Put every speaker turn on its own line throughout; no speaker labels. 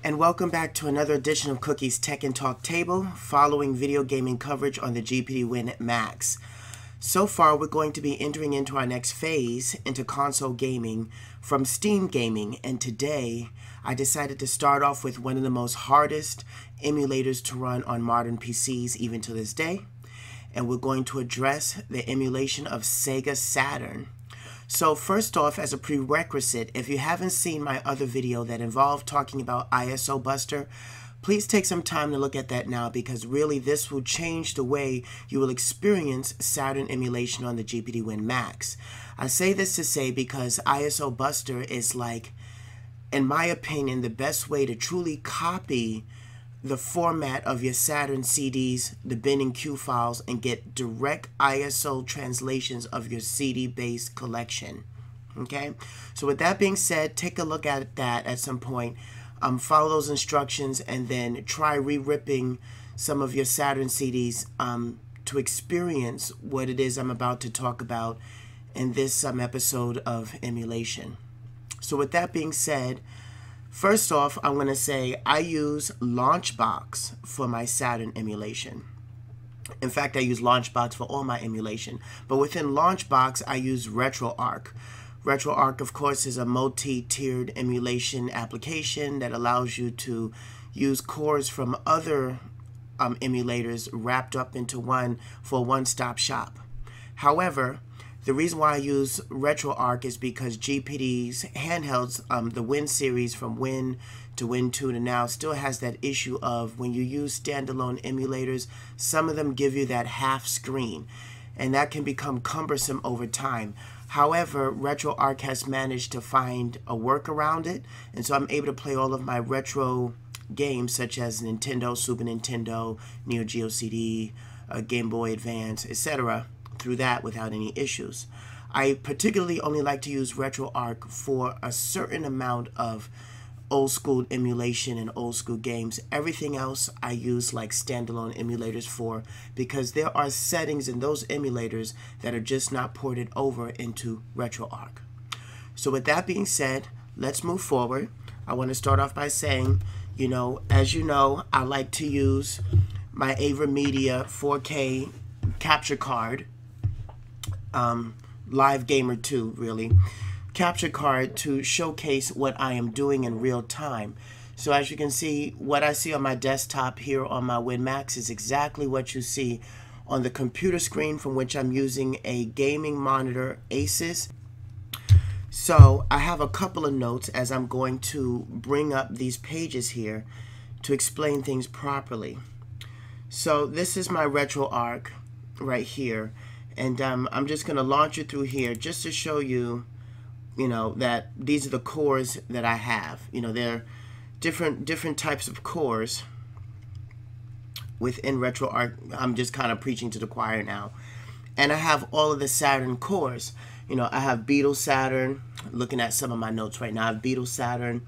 And welcome back to another edition of Cookie's Tech and Talk Table, following video gaming coverage on the GPD Win Max. So far, we're going to be entering into our next phase into console gaming from Steam Gaming, and today I decided to start off with one of the most hardest emulators to run on modern PCs even to this day, and we're going to address the emulation of SEGA Saturn. So first off, as a prerequisite, if you haven't seen my other video that involved talking about ISO Buster, please take some time to look at that now, because really this will change the way you will experience Saturn emulation on the GPD Win Max. I say this to say because ISO Buster is, like, in my opinion, the best way to truly copy the format of your Saturn CDs, the bin and Q files, and get direct ISO translations of your CD-based collection. Okay, so with that being said, take a look at that at some point. Follow those instructions, and then try re-ripping some of your Saturn CDs to experience what it is I'm about to talk about in this episode of emulation. So with that being said, first off, I'm going to say I use Launchbox for my Saturn emulation. In fact, I use Launchbox for all my emulation. But within Launchbox, I use Retroarch. Retroarch, of course, is a multi-tiered emulation application that allows you to use cores from other emulators wrapped up into one for a one-stop shop. However, the reason why I use Retroarch is because GPD's handhelds, the Win series from Win to Win 2 to now, still has that issue of when you use standalone emulators, some of them give you that half screen, and that can become cumbersome over time. However, Retroarch has managed to find a workaround it, and so I'm able to play all of my retro games such as Nintendo, Super Nintendo, Neo Geo CD, Game Boy Advance, etc. through that without any issues. I particularly only like to use Retroarch for a certain amount of old school emulation and old school games. Everything else I use like standalone emulators for, because there are settings in those emulators that are just not ported over into Retroarch. So with that being said, let's move forward. I want to start off by saying, as you know, I like to use my AverMedia 4K capture card, Live Gamer 2 really, capture card to showcase what I am doing in real time. So as you can see, what I see on my desktop here on my Win Max is exactly what you see on the computer screen, from which I'm using a gaming monitor Asus. So I have a couple of notes as I'm going to bring up these pages here to explain things properly. So this is my Retroarch right here, and I'm just going to launch it through here just to show you, that these are the cores that I have. They're different types of cores within Retroarch. I'm just kind of preaching to the choir now. And I have all of the Saturn cores. I have Beetle Saturn. Looking at some of my notes right now, I have Beetle Saturn,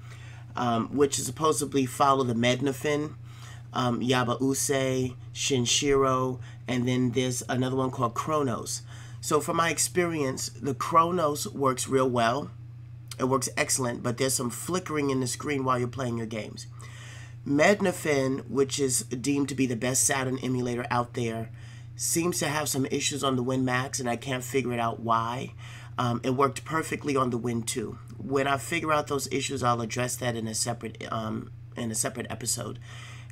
which is supposedly follow the Mednafin, Yaba-use, Shinshiro, and then there's another one called Kronos. So from my experience, the Kronos works real well. It works excellent, but there's some flickering in the screen while you're playing your games. Mednafin, which is deemed to be the best Saturn emulator out there, seems to have some issues on the Win Max, and I can't figure it out why. It worked perfectly on the Win 2. When I figure out those issues, I'll address that in a separate episode.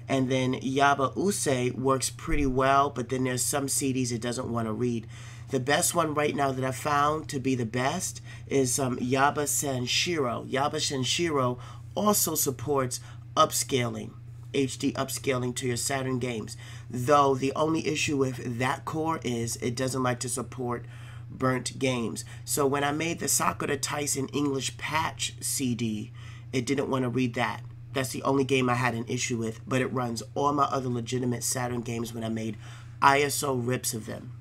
And then Yaba-use works pretty well, but then there's some CDs it doesn't want to read. The best one right now that I found to be the best is Yaba-Shinshiro. Yaba-Shinshiro also supports upscaling, HD upscaling to your Saturn games. Though the only issue with that core is it doesn't like to support burnt games. So when I made the Sakura Tyson English patch CD, it didn't want to read that. That's the only game I had an issue with, but it runs all my other legitimate Saturn games when I made ISO rips of them.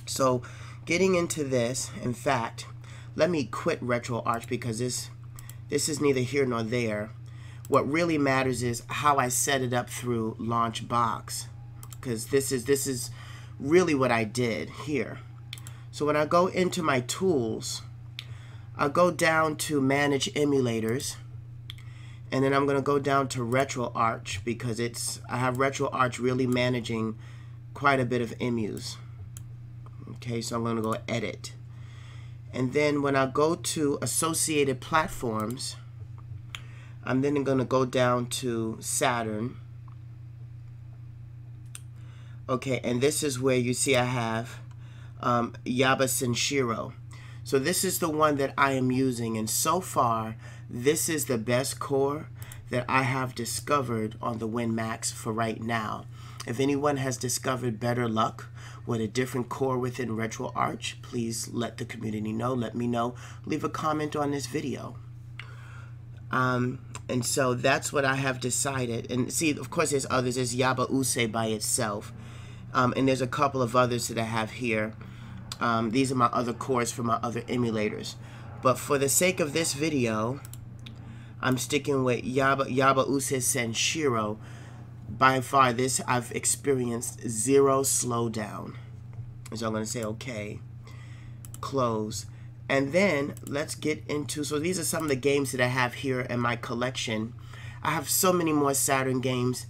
So getting into this, in fact, let me quit Retroarch because this is neither here nor there. What really matters is how I set it up through Launchbox, because this is really what I did here. So when I go into my tools, I'll go down to Manage Emulators, And then I'm going to go down to Retroarch because I have Retroarch really managing quite a bit of emus. Okay, so I'm going to go edit. And then when I go to associated platforms, I'm then going to go down to Saturn. Okay, and this is where you see I have Yaba Senshiro. So this is the one that I am using, and so far this is the best core that I have discovered on the Win Max for right now. If anyone has discovered better luck with a different core within Retroarch, please let the community know. Let me know. Leave a comment on this video. And so that's what I have decided. And see, of course, there's others. There's Yaba Use by itself. And there's a couple of others that I have here. These are my other cores for my other emulators. But for the sake of this video, I'm sticking with Yaba Use Senshiro. By far, this I've experienced zero slowdown. So I'm going to say okay, close. And then let's get into, so these are some of the games that I have here in my collection. I have so many more Saturn games,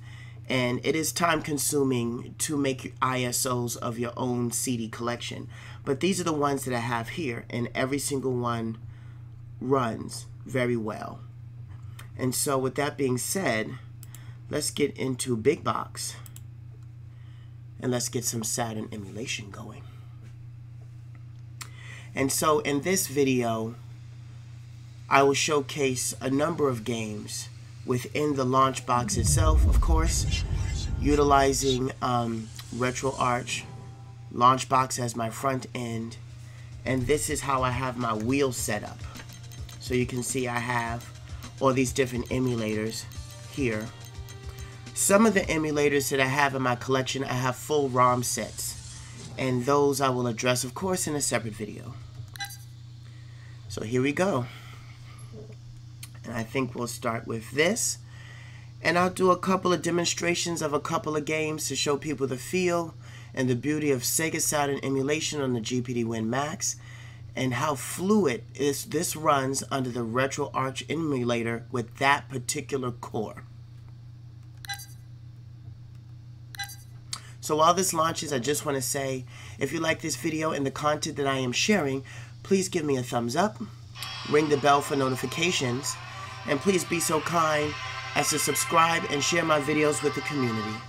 and it is time consuming to make ISOs of your own CD collection. But these are the ones that I have here, and every single one runs very well. And so with that being said, let's get into Big Box, and let's get some Saturn emulation going. And so in this video, I will showcase a number of games within the Launchbox itself, of course, utilizing Retroarch, Launchbox as my front end. And this is how I have my wheel set up. So you can see I have all these different emulators here. Some of the emulators that I have in my collection, I have full ROM sets, and those I will address, of course, in a separate video. So here we go. And I think we'll start with this. And I'll do a couple of demonstrations of a couple of games to show people the feel and the beauty of SEGA Saturn Emulation on the GPD Win Max, and how fluid this runs under the Retroarch emulator with that particular core. So while this launches, I just want to say, if you like this video and the content that I am sharing, please give me a thumbs up, ring the bell for notifications, and please be so kind as to subscribe and share my videos with the community.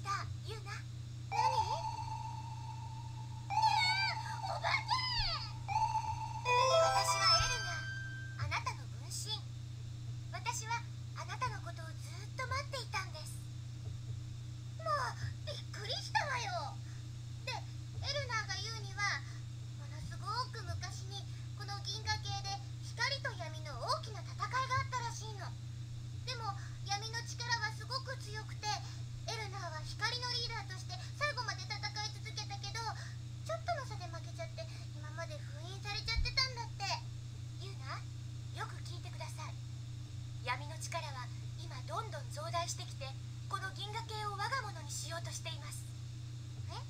した、ユナ。何？お化け！私はエルナ、あなたの分身。私はあなたのことをずっと待っていたんです。もうびっくりしたわよ。で、エルナが言うには、ものすごく昔にこの銀河系で光と闇の大きな戦いがあったらしいの。でも闇の力はすごく強くて、エルナは光のリーダーとして最後まで戦い続けたけど、ちょっとの差で負けちゃって今まで封印されちゃってたんだって。ユナ、よく聞いてください。闇の力は今どんどん増大してきて、この銀河系を我が物にしようとしています。え？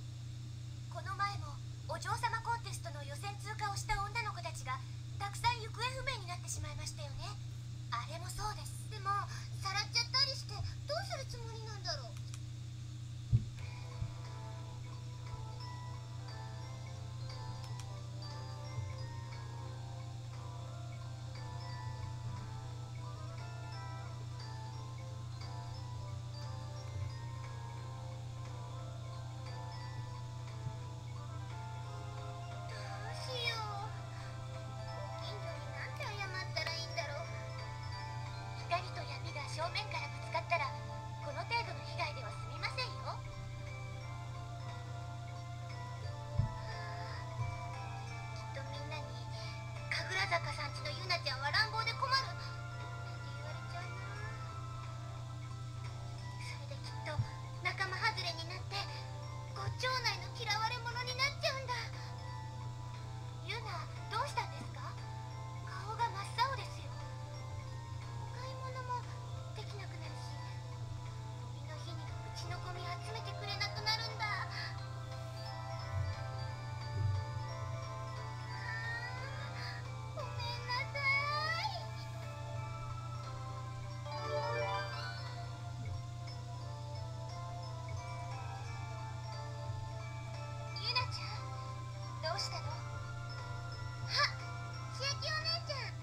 この前もお嬢様コンテストの予選通過をした女の子たちがたくさん行方不明になってしまいましたよね。あれもそうです。でもさらっちゃったりしてどうするつもりなんだろう。正面からぶつかったらこの程度の被害では済みませんよ。きっとみんなに神楽坂さんちのユナちゃんは乱暴で困るなんて言われちゃうな。それできっと仲間外れになってご町内の嫌われ者になっちゃうんだ。ユナ、どうしたんですか？顔が真っ青ですよ。買い物もできなくなるし、ゴミの日にうちのゴミ集めてくれなくなるんだ。ごめんなさい。ユナちゃん、どうしたの？あ、千秋お姉ちゃん。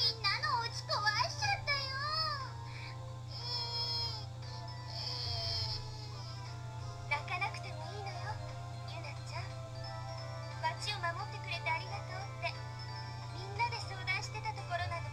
みんなのお家壊しちゃったよ。泣かなくてもいいのよ、ユナちゃん。街を守ってくれてありがとうってみんなで相談してたところなの。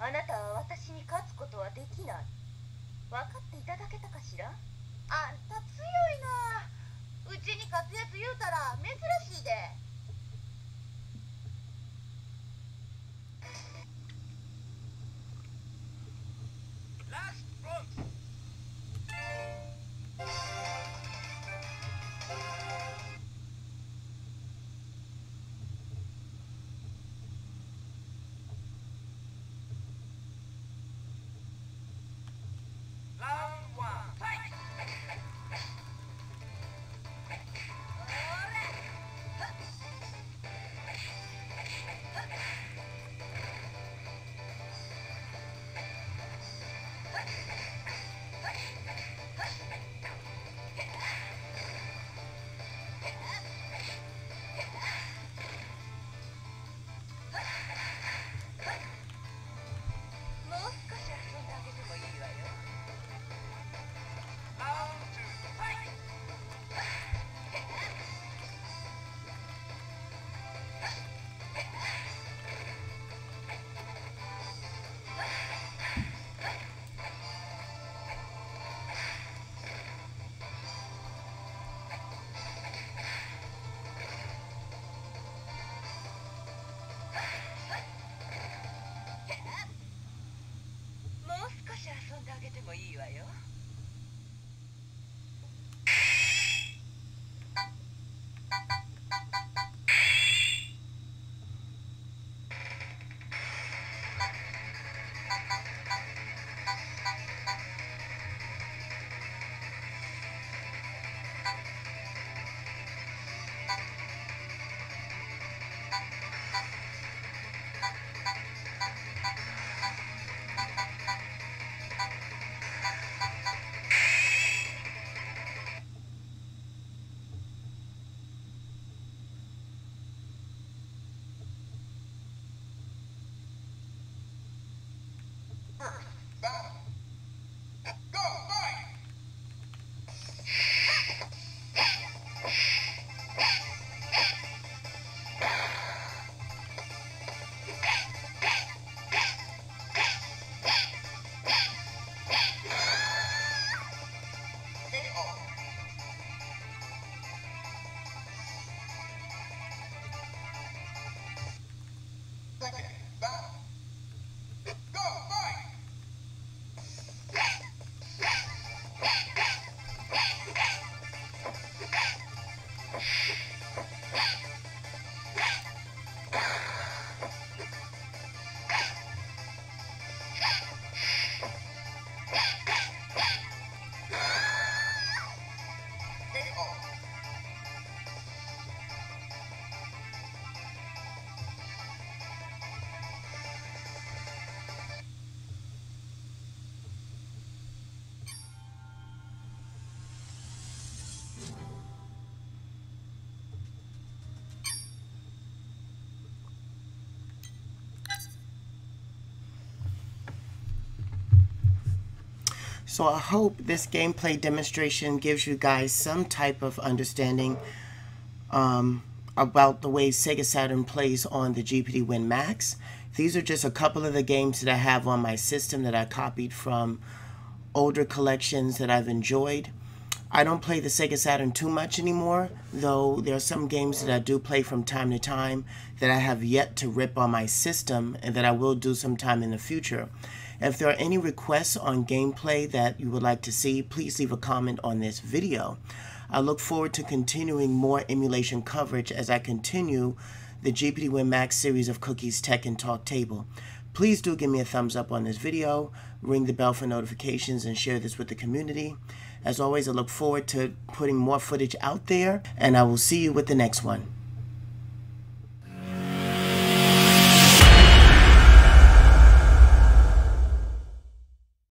あなたは私に勝つことはできない。分かっていただけたかしら。あんた強いな。うちに勝つやつ言うたら珍しいで。
Second, battle. Go, fight!
So I hope this gameplay demonstration gives you guys some type of understanding about the way SEGA Saturn plays on the GPD Win Max. These are just a couple of the games that I have on my system that I copied from older collections that I've enjoyed. I don't play the SEGA Saturn too much anymore, though there are some games that I do play from time to time that I have yet to rip on my system and that I will do sometime in the future. If there are any requests on gameplay that you would like to see, please leave a comment on this video. I look forward to continuing more emulation coverage as I continue the GPD Win Max series of Cookye's Tech and Talk Table. Please do give me a thumbs up on this video, ring the bell for notifications, and share this with the community. As always, I look forward to putting more footage out there, and I will see you with the next one.